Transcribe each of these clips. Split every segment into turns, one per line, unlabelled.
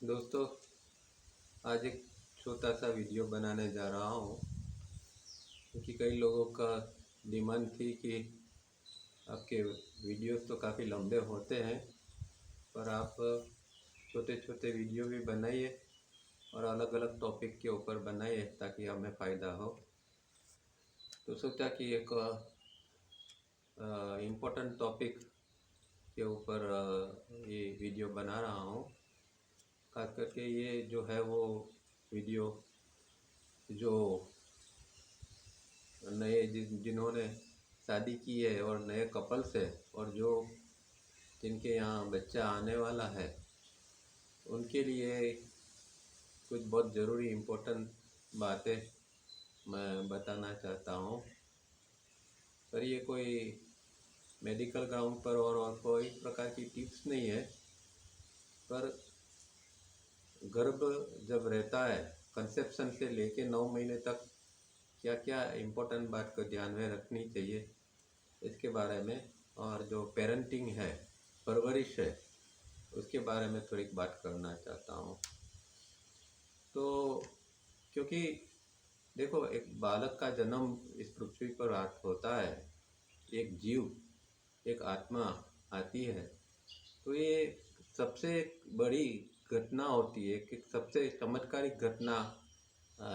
दोस्तों, आज एक छोटा सा वीडियो बनाने जा रहा हूँ क्योंकि कई लोगों का डिमांड थी कि आपके वीडियोस तो काफ़ी लंबे होते हैं, पर आप छोटे छोटे वीडियो भी बनाइए और अलग अलग टॉपिक के ऊपर बनाइए ताकि हमें फ़ायदा हो। तो सोचा कि एक इम्पोर्टेंट टॉपिक के ऊपर ये वीडियो बना रहा हूँ। खास करके ये जो है वो वीडियो जो नए जिन्होंने शादी की है और नए कपल्स है और जिनके यहाँ बच्चा आने वाला है, उनके लिए कुछ बहुत ज़रूरी इम्पोर्टेंट बातें मैं बताना चाहता हूँ। पर ये कोई मेडिकल ग्राउंड पर और कोई प्रकार की टिप्स नहीं है, पर गर्भ जब रहता है कंसेप्शन से लेके 9 महीने तक क्या क्या इम्पोर्टेंट बात को ध्यान में रखनी चाहिए इसके बारे में, और जो पेरेंटिंग है, परवरिश है, उसके बारे में थोड़ी बात करना चाहता हूँ। तो क्योंकि देखो, एक बालक का जन्म इस पृथ्वी पर होता है, एक जीव, एक आत्मा आती है, तो ये सबसे बड़ी घटना होती है कि सबसे चमत्कारिक घटना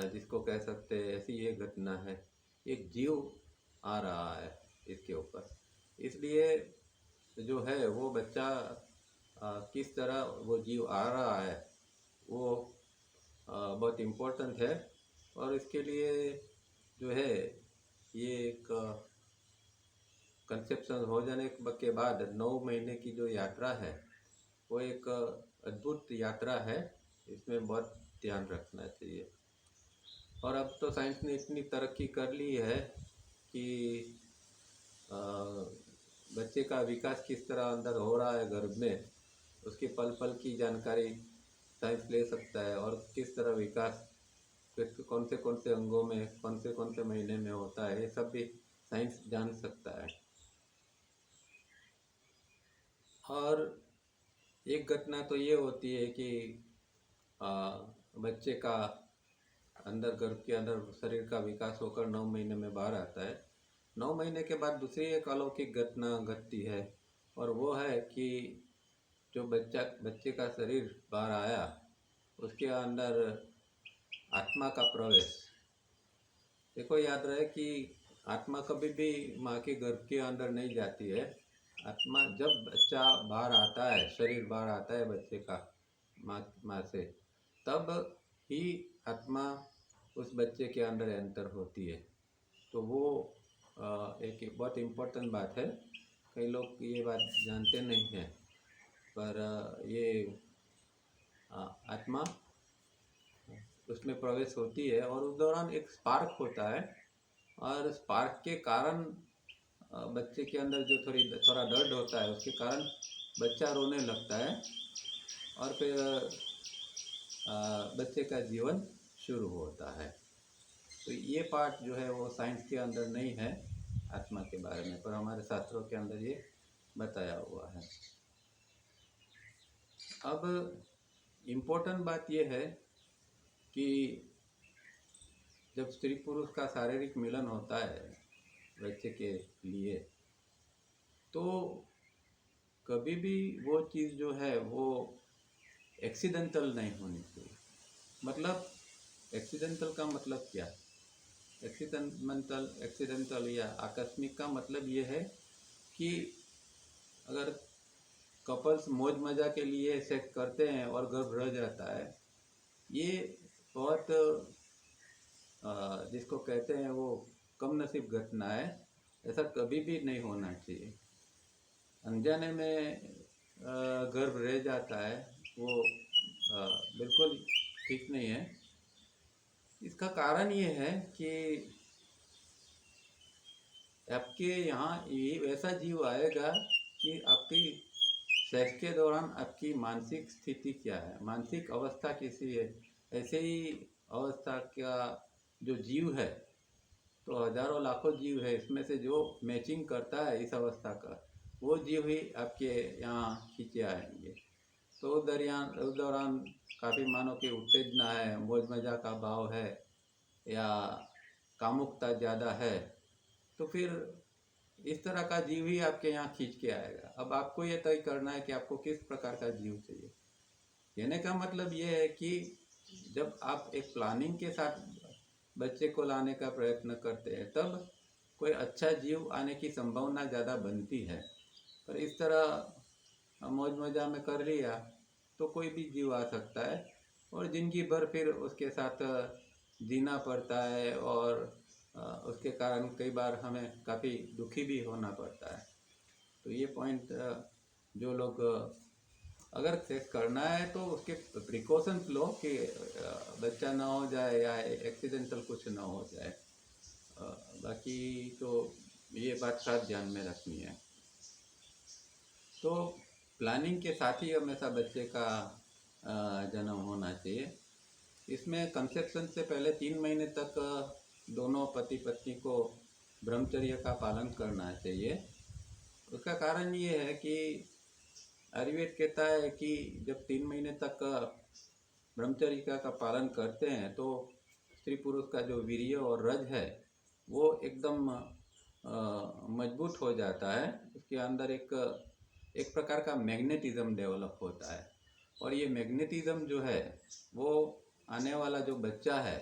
जिसको कह सकते हैं, ऐसी ये घटना है। एक जीव आ रहा है इसके ऊपर, इसलिए जो है वो बच्चा किस तरह वो जीव आ रहा है वो बहुत इम्पोर्टेंट है। और इसके लिए जो है ये एक कंसेप्शन हो जाने के बाद 9 महीने की जो यात्रा है वो एक अद्भुत यात्रा है। इसमें बहुत ध्यान रखना चाहिए। और अब तो साइंस ने इतनी तरक्की कर ली है कि अ, बच्चे का विकास किस तरह अंदर हो रहा है गर्भ में, उसके पल पल की जानकारी साइंस ले सकता है, और किस तरह विकास फिर कौन से अंगों में कौन से महीने में होता है, ये सब भी साइंस जान सकता है। और एक घटना तो ये होती है कि आ, बच्चे का अंदर गर्भ के अंदर शरीर का विकास होकर 9 महीने में बाहर आता है। 9 महीने के बाद दूसरी एक अलौकिक घटना घटती है, और वो है कि जो बच्चे का शरीर बाहर आया, उसके अंदर आत्मा का प्रवेश। देखो, याद रहे कि आत्मा कभी भी माँ के गर्भ के अंदर नहीं जाती है। आत्मा जब बच्चा बाहर आता है, शरीर बाहर आता है बच्चे का माँ से, तब ही आत्मा उस बच्चे के अंदर एंटर होती है। तो वो एक बहुत इम्पोर्टेंट बात है। कई लोग ये बात जानते नहीं हैं, पर ये आत्मा उसमें प्रवेश होती है और उस दौरान एक स्पार्क होता है, और स्पार्क के कारण बच्चे के अंदर जो थोड़ा दर्द होता है, उसके कारण बच्चा रोने लगता है, और फिर बच्चे का जीवन शुरू होता है। तो ये पार्ट जो है वो साइंस के अंदर नहीं है आत्मा के बारे में, पर हमारे शास्त्रों के अंदर ये बताया हुआ है। अब इम्पोर्टेंट बात ये है कि जब स्त्री पुरुष का शारीरिक मिलन होता है बच्चे के लिए, तो कभी भी वो चीज़ जो है वो एक्सीडेंटल नहीं होनी चाहिए। मतलब एक्सीडेंटल का मतलब क्या? एक्सीडेंटल या आकस्मिक का मतलब ये है कि अगर कपल्स मौज मजा के लिए सेक्स करते हैं और गर्भ रह जाता है, ये बहुत जिसको कहते हैं वो कम नसीब घटना है। ऐसा कभी भी नहीं होना चाहिए। अनजाने में गर्भ रह जाता है, वो बिल्कुल ठीक नहीं है। इसका कारण ये है कि आपके यहाँ ये वैसा जीव आएगा कि आपकी सेक्स के दौरान आपकी मानसिक स्थिति क्या है, मानसिक अवस्था कैसी है। ऐसे ही अवस्था का जो जीव है, तो हजारों लाखों जीव है, इसमें से जो मैचिंग करता है इस अवस्था का, वो जीव ही आपके यहाँ खींचे आएंगे। तो उस दौरान काफ़ी मानो कि उत्तेजना है, मौज मज़ा का भाव है या कामुकता ज़्यादा है, तो फिर इस तरह का जीव ही आपके यहाँ खींच के आएगा। अब आपको ये तय करना है कि आपको किस प्रकार का जीव चाहिए। कहने का मतलब ये है कि जब आप एक प्लानिंग के साथ बच्चे को लाने का प्रयत्न करते हैं तब कोई अच्छा जीव आने की संभावना ज़्यादा बनती है। पर इस तरह मौज मज़ा में कर लिया तो कोई भी जीव आ सकता है और ज़िंदगी भर फिर उसके साथ जीना पड़ता है और उसके कारण कई बार हमें काफ़ी दुखी भी होना पड़ता है। तो ये पॉइंट जो लोग अगर सेक्स करना है तो उसके प्रिकॉशंस लो कि बच्चा ना हो जाए या एक्सीडेंटल कुछ ना हो जाए। बाकी तो ये बात खास ध्यान में रखनी है। तो प्लानिंग के साथ ही हमेशा बच्चे का जन्म होना चाहिए। इसमें कंसेप्शन से पहले 3 महीने तक दोनों पति पत्नी को ब्रह्मचर्य का पालन करना चाहिए। उसका कारण ये है कि आयुर्वेद कहता है कि जब 3 महीने तक ब्रह्मचर्य का पालन करते हैं तो स्त्री पुरुष का जो वीर्य और रज है वो एकदम मजबूत हो जाता है। उसके अंदर एक प्रकार का मैग्नेटिज्म डेवलप होता है और ये मैग्नेटिज्म जो है वो आने वाला जो बच्चा है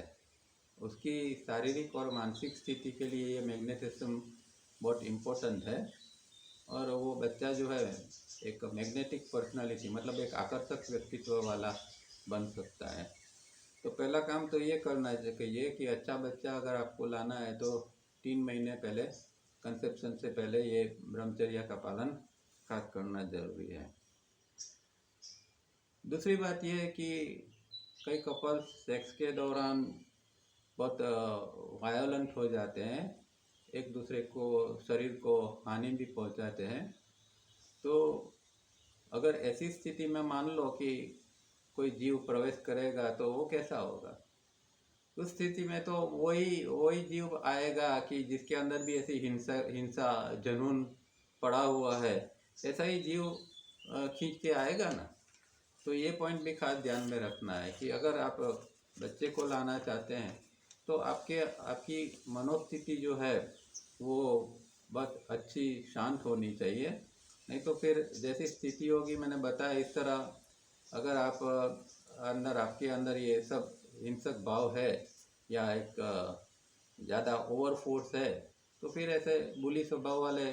उसकी शारीरिक और मानसिक स्थिति के लिए ये मैग्नेटिज्म बहुत इम्पोर्टेंट है। और वो बच्चा जो है एक मैग्नेटिक पर्सनालिटी मतलब एक आकर्षक व्यक्तित्व वाला बन सकता है। तो पहला काम तो ये करना चाहिए कि अच्छा बच्चा अगर आपको लाना है तो 3 महीने पहले कंसेप्शन से पहले ये ब्रह्मचर्य का पालन खास करना जरूरी है। दूसरी बात यह है कि कई कपल्स सेक्स के दौरान बहुत वायलेंट हो जाते हैं, एक दूसरे को शरीर को हानि भी पहुंचाते हैं। तो अगर ऐसी स्थिति में मान लो कि कोई जीव प्रवेश करेगा तो वो कैसा होगा? उस स्थिति में तो वही वही जीव आएगा कि जिसके अंदर भी ऐसी हिंसा जुनून पड़ा हुआ है, ऐसा ही जीव खींच के आएगा ना। तो ये पॉइंट भी खास ध्यान में रखना है कि अगर आप बच्चे को लाना चाहते हैं तो आपकी मनोस्थिति जो है वो बहुत अच्छी शांत होनी चाहिए। नहीं तो फिर जैसी स्थिति होगी मैंने बताया इस तरह अगर आप आपके अंदर ये सब हिंसक भाव है या एक ज़्यादा ओवर फोर्स है तो फिर ऐसे बुली स्वभाव वाले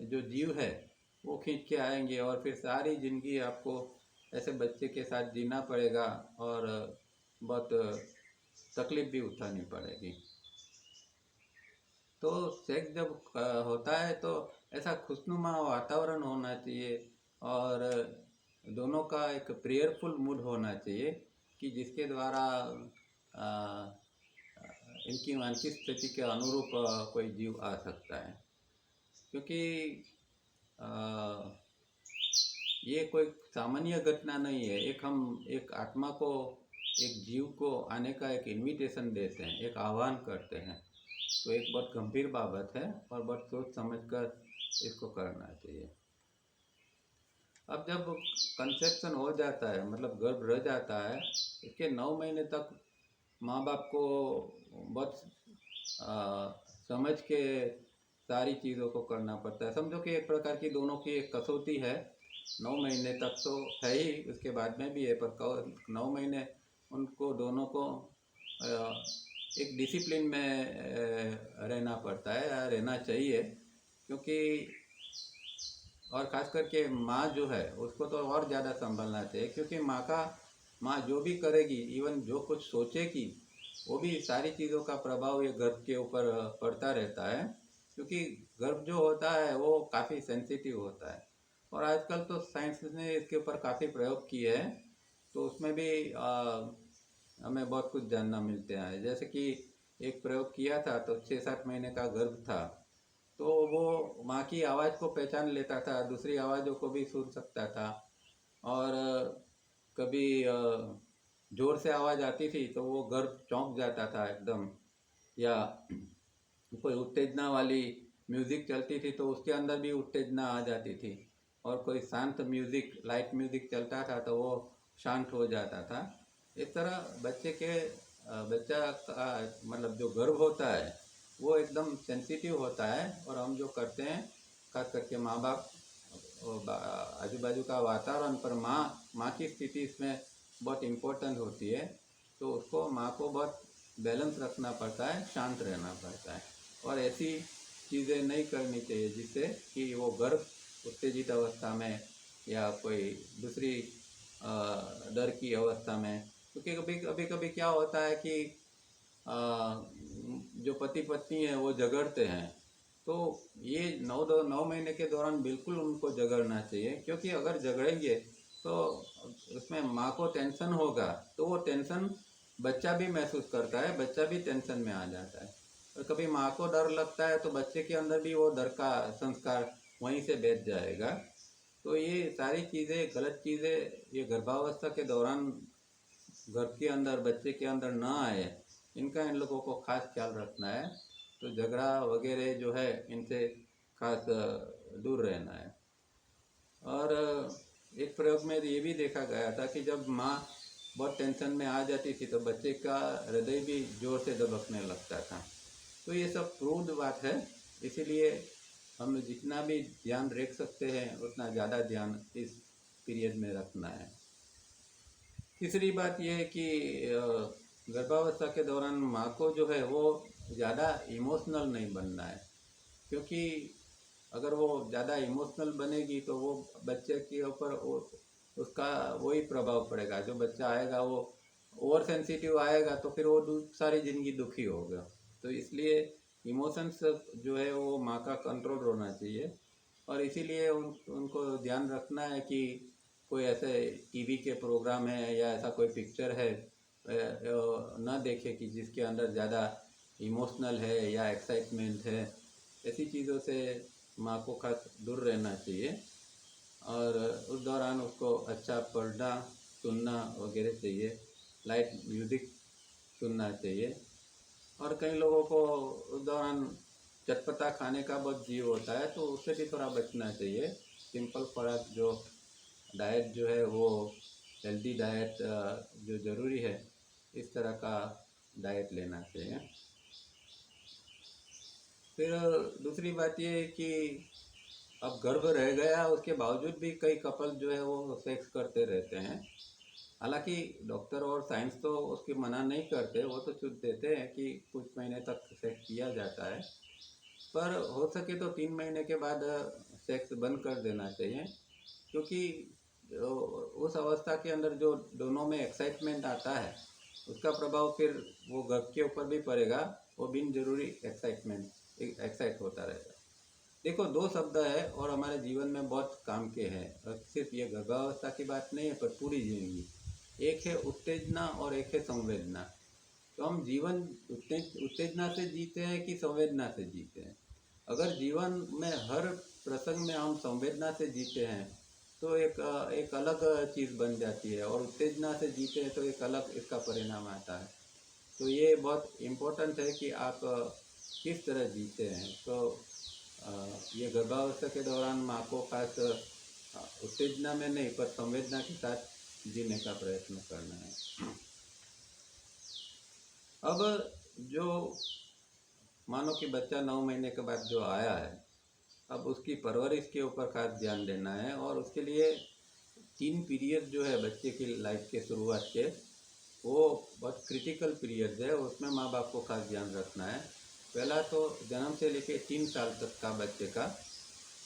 जो जीव है वो खींच के आएंगे और फिर सारी ज़िंदगी आपको ऐसे बच्चे के साथ जीना पड़ेगा और बहुत तकलीफ भी उठानी पड़ेगी। तो सेक्स जब होता है तो ऐसा खुशनुमा वातावरण होना चाहिए और दोनों का एक प्रेयरफुल मूड होना चाहिए कि जिसके द्वारा इनकी मानसिक स्थिति के अनुरूप कोई जीव आ सकता है। क्योंकि ये कोई सामान्य घटना नहीं है। हम एक आत्मा को एक जीव को आने का एक इनविटेशन देते हैं, एक आह्वान करते हैं। तो एक बहुत गंभीर बाबत है और बहुत सोच समझकर इसको करना चाहिए। अब जब कंसेप्शन हो जाता है मतलब गर्भ रह जाता है, इसके 9 महीने तक माँ बाप को बहुत समझ के सारी चीज़ों को करना पड़ता है। समझो कि एक प्रकार की दोनों की एक कसौटी है। 9 महीने तक तो है ही, उसके बाद में भी है, पर 9 महीने उनको दोनों को एक डिसिप्लिन में रहना पड़ता है या रहना चाहिए। क्योंकि और ख़ास करके माँ जो है उसको तो और ज़्यादा संभलना चाहिए क्योंकि माँ जो भी करेगी, इवन जो कुछ सोचेगी, वो भी सारी चीज़ों का प्रभाव ये गर्भ के ऊपर पड़ता रहता है। क्योंकि गर्भ जो होता है वो काफ़ी सेंसिटिव होता है और आजकल तो साइंस ने इसके ऊपर काफ़ी प्रयोग किए हैं। तो उसमें भी हमें बहुत कुछ जानना मिलते हैं। जैसे कि एक प्रयोग किया था तो 6-7 महीने का गर्भ था, तो वो माँ की आवाज़ को पहचान लेता था, दूसरी आवाज़ों को भी सुन सकता था और कभी ज़ोर से आवाज़ आती थी तो वो गर्भ चौंक जाता था एकदम, या कोई उत्तेजना वाली म्यूज़िक चलती थी तो उसके अंदर भी उत्तेजना आ जाती थी और कोई शांत म्यूज़िक, लाइट म्यूज़िक चलता था तो वो शांत हो जाता था। इस तरह बच्चा का मतलब जो गर्भ होता है वो एकदम सेंसिटिव होता है, और हम जो करते हैं खास करके माँ बाप और आजू बाजू का वातावरण, पर माँ की स्थिति इसमें बहुत इम्पोर्टेंट होती है। तो उसको माँ को बहुत बैलेंस रखना पड़ता है, शांत रहना पड़ता है, और ऐसी चीज़ें नहीं करनी चाहिए जिससे कि वो गर्भ उत्तेजित अवस्था में या कोई दूसरी डर की अवस्था में, क्योंकि कभी कभी क्या होता है कि जो पति पत्नी है वो झगड़ते हैं, तो ये 9 महीने के दौरान बिल्कुल उनको झगड़ना चाहिए, क्योंकि अगर झगड़ेंगे तो उसमें माँ को टेंशन होगा, तो वो टेंशन बच्चा भी महसूस करता है, बच्चा भी टेंशन में आ जाता है। और कभी माँ को डर लगता है तो बच्चे के अंदर भी वो डर का संस्कार वहीं से बैठ जाएगा। तो ये सारी चीज़ें, गलत चीज़ें ये गर्भावस्था के दौरान घर के अंदर, बच्चे के अंदर ना आए, इनका इन लोगों को खास ख्याल रखना है। तो झगड़ा वगैरह जो है इनसे खास दूर रहना है। और एक प्रयोग में ये भी देखा गया था कि जब माँ बहुत टेंशन में आ जाती थी तो बच्चे का हृदय भी जोर से दबकने लगता था। तो ये सब प्रूव्ड बात है, इसीलिए हम जितना भी ध्यान रख सकते हैं उतना ज़्यादा ध्यान इस पीरियड में रखना है। तीसरी बात यह है कि गर्भावस्था के दौरान माँ को जो है वो ज़्यादा इमोशनल नहीं बनना है, क्योंकि अगर वो ज़्यादा इमोशनल बनेगी तो वो बच्चे के ऊपर उसका वही प्रभाव पड़ेगा। जो बच्चा आएगा वो ओवर सेंसिटिव आएगा, तो फिर वो सारी ज़िंदगी दुखी होगा। तो इसलिए इमोशंस जो है वो माँ का कंट्रोल होना चाहिए, और इसीलिए उनको ध्यान रखना है कि कोई ऐसे टीवी के प्रोग्राम है या ऐसा कोई पिक्चर है ना देखे कि जिसके अंदर ज़्यादा इमोशनल है या एक्साइटमेंट है। ऐसी चीज़ों से माँ को खास दूर रहना चाहिए, और उस दौरान उसको अच्छा पढ़ना, सुनना वगैरह चाहिए, लाइट म्यूज़िक सुनना चाहिए। और कई लोगों को उस दौरान चटपटा खाने का बहुत जीव होता है, तो उससे भी थोड़ा बचना चाहिए। सिंपल खुराक जो डाइट जो है वो हेल्दी डाइट जो ज़रूरी है, इस तरह का डाइट लेना चाहिए। फिर दूसरी बात ये है कि अब गर्भ रह गया उसके बावजूद भी कई कपल जो है वो सेक्स करते रहते हैं। हालांकि डॉक्टर और साइंस तो उसकी मना नहीं करते, वो तो छूट देते हैं कि कुछ महीने तक सेक्स किया जाता है, पर हो सके तो 3 महीने के बाद सेक्स बंद कर देना चाहिए, क्योंकि उस अवस्था के अंदर जो दोनों में एक्साइटमेंट आता है उसका प्रभाव फिर वो गर्भ के ऊपर भी पड़ेगा, वो बिन जरूरी एक्साइट होता रहेगा। देखो, दो शब्द है और हमारे जीवन में बहुत काम के हैं, और सिर्फ ये गर्भावस्था की बात नहीं है पर पूरी जिंदगी। एक है उत्तेजना और एक है संवेदना। तो हम जीवन उत्तेजना से जीते हैं कि संवेदना से जीते हैं? अगर जीवन में हर प्रसंग में हम संवेदना से जीते हैं तो एक अलग चीज़ बन जाती है, और उत्तेजना से जीते हैं तो एक अलग इसका परिणाम आता है। तो ये बहुत इम्पोर्टेंट है कि आप किस तरह जीते हैं। तो ये गर्भावस्था के दौरान माँ को खास उत्तेजना में नहीं पर संवेदना के साथ जीने का प्रयत्न करना है। अब जो मानो कि बच्चा 9 महीने के बाद जो आया है, अब उसकी परवरिश के ऊपर खास ध्यान देना है, और उसके लिए 3 पीरियड जो है बच्चे की लाइफ के शुरुआत के, वो बहुत क्रिटिकल पीरियड है, उसमें माँ बाप को खास ध्यान रखना है। पहला तो जन्म से लेके 3 साल तक का बच्चे का,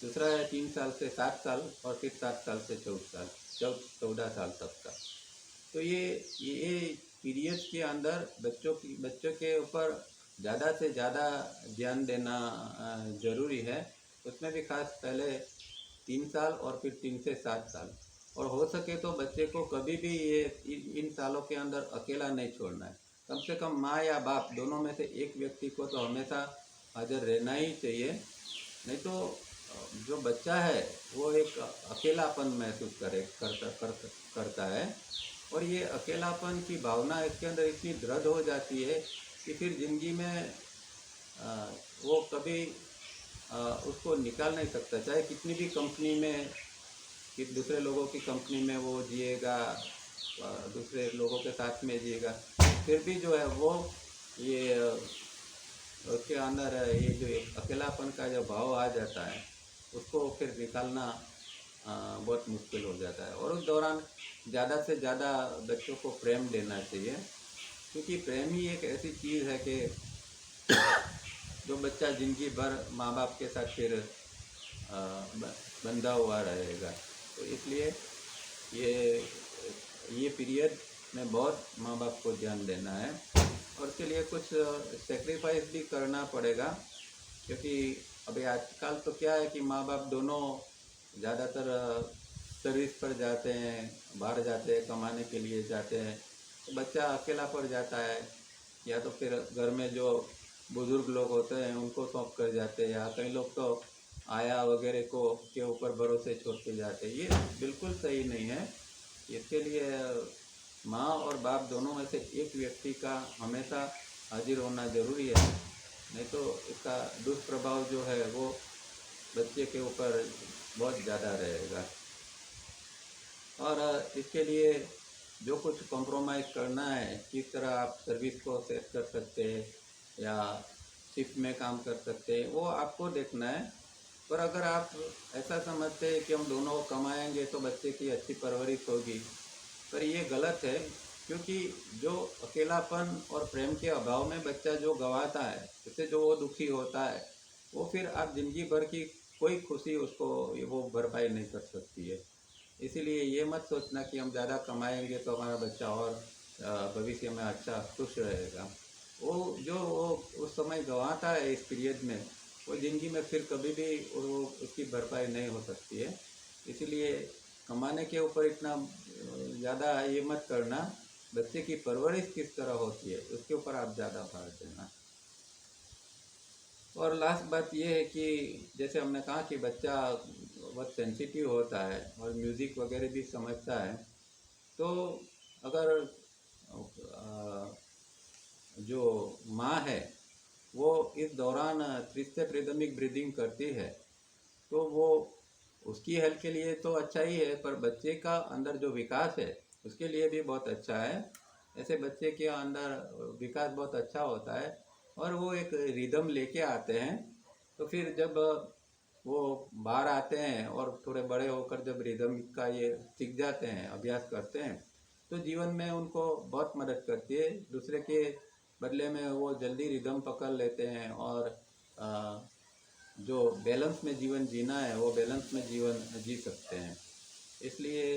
दूसरा है 3 साल से 7 साल, और फिर 7 साल से 14 साल तक का। तो ये पीरियड्स के अंदर बच्चों के ऊपर ज़्यादा से ज़्यादा ध्यान देना ज़रूरी है। उसमें भी खास पहले 3 साल और फिर 3 से 7 साल, और हो सके तो बच्चे को कभी भी ये इन सालों के अंदर अकेला नहीं छोड़ना है। कम से कम माँ या बाप दोनों में से एक व्यक्ति को तो हमेशा हाजिर रहना ही चाहिए, नहीं तो जो बच्चा है वो एक अकेलापन महसूस करता है, और ये अकेलापन की भावना इसके अंदर इतनी दृढ़ हो जाती है कि फिर ज़िंदगी में वो कभी उसको निकाल नहीं सकता, चाहे कितनी भी कंपनी में कि दूसरे लोगों की कंपनी में वो जिएगा, दूसरे लोगों के साथ में जिएगा, फिर भी जो है वो ये उसके अंदर ये जो एक अकेलापन का जो भाव आ जाता है उसको फिर निकालना बहुत मुश्किल हो जाता है। और उस दौरान ज़्यादा से ज़्यादा बच्चों को प्रेम देना चाहिए, क्योंकि प्रेम ही एक ऐसी चीज़ है कि जो बच्चा ज़िंदगी भर माँ बाप के साथ फिर बंधा हुआ रहेगा। तो इसलिए ये ये पीरियड में बहुत माँ बाप को ध्यान देना है और उसके लिए कुछ सेक्रीफाइस भी करना पड़ेगा, क्योंकि अभी आजकल तो क्या है कि माँ बाप दोनों ज़्यादातर सर्विस पर जाते हैं, बाहर जाते हैं, कमाने के लिए जाते हैं, तो बच्चा अकेला पड़ जाता है, या तो फिर घर में जो बुज़ुर्ग लोग होते हैं उनको सौंप कर जाते हैं, या कई लोग तो आया वगैरह को के ऊपर भरोसे छोड़ के जाते हैं। ये बिल्कुल सही नहीं है। इसके लिए माँ और बाप दोनों में से एक व्यक्ति का हमेशा हाजिर होना ज़रूरी है, नहीं तो इसका दुष्प्रभाव जो है वो बच्चे के ऊपर बहुत ज़्यादा रहेगा। और इसके लिए जो कुछ कॉम्प्रोमाइज़ करना है, किस तरह आप सर्विस को सेट कर सकते हैं या शिफ्ट में काम कर सकते हैं, वो आपको देखना है। पर अगर आप ऐसा समझते हैं कि हम दोनों कमाएंगे तो बच्चे की अच्छी परवरिश होगी, पर ये गलत है, क्योंकि जो अकेलापन और प्रेम के अभाव में बच्चा जो गंवाता है, उससे जो वो दुखी होता है, वो फिर आप ज़िंदगी भर की कोई खुशी उसको वो भरपाई नहीं कर सकती है। इसीलिए ये मत सोचना कि हम ज़्यादा कमाएंगे तो हमारा बच्चा और भविष्य में अच्छा खुश रहेगा। वो जो वो उस समय गंवाता है इस पीरियड में, वो ज़िंदगी में फिर कभी भी वो उसकी भरपाई नहीं हो सकती है। इसीलिए कमाने के ऊपर इतना ज़्यादा ये मत करना, बच्चे की परवरिश किस तरह होती है उसके ऊपर आप ज़्यादा भार देना। और लास्ट बात ये है कि जैसे हमने कहा कि बच्चा बहुत सेंसिटिव होता है और म्यूज़िक वगैरह भी समझता है, तो अगर जो माँ है वो इस दौरान 3 स्टेप रिदमिक ब्रीदिंग करती है, तो वो उसकी हेल्थ के लिए तो अच्छा ही है, पर बच्चे का अंदर जो विकास है उसके लिए भी बहुत अच्छा है। ऐसे बच्चे के अंदर विकास बहुत अच्छा होता है और वो एक रिदम लेके आते हैं। तो फिर जब वो बाहर आते हैं और थोड़े बड़े होकर जब रिदम का ये सीख जाते हैं, अभ्यास करते हैं, तो जीवन में उनको बहुत मदद करती है। दूसरे के बदले में वो जल्दी रिदम पकड़ लेते हैं और जो बैलेंस में जीवन जीना है वो बैलेंस में जीवन जी सकते हैं। इसलिए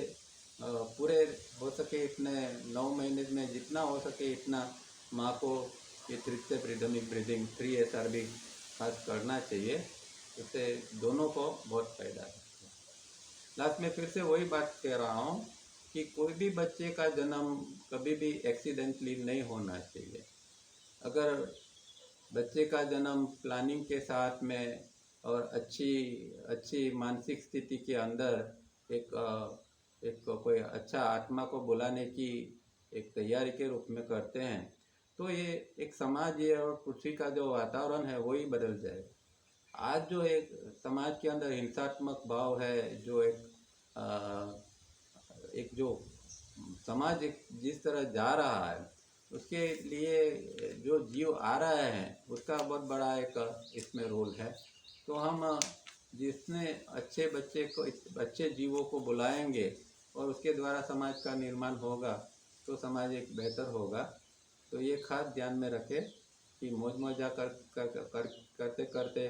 पूरे हो सके इतने 9 महीने में जितना हो सके इतना माँ को ये 3 स्टेप रिदमिक ब्रीदिंग 3 SRB खास करना चाहिए। इससे दोनों को बहुत फ़ायदा है। लास्ट में फिर से वही बात कह रहा हूँ कि कोई भी बच्चे का जन्म कभी भी एक्सीडेंटली नहीं होना चाहिए। अगर बच्चे का जन्म प्लानिंग के साथ में और अच्छी अच्छी मानसिक स्थिति के अंदर एक कोई अच्छा आत्मा को बुलाने की एक तैयारी के रूप में करते हैं, तो ये एक समाज ये और पृथ्वी का जो वातावरण है वही बदल जाएगा। आज जो एक समाज के अंदर हिंसात्मक भाव है, जो एक जो समाज एक जिस तरह जा रहा है, उसके लिए जो जीव आ रहे हैं उसका बहुत बड़ा एक इसमें रोल है। तो हम जिसने अच्छे बच्चे को अच्छे जीवों को बुलाएंगे और उसके द्वारा समाज का निर्माण होगा, तो समाज एक बेहतर होगा। तो ये खास ध्यान में रखें कि मौज मजा करते करते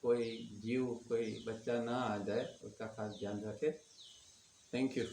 कोई जीव कोई बच्चा ना आ जाए, उसका खास ध्यान रखें। Thank you.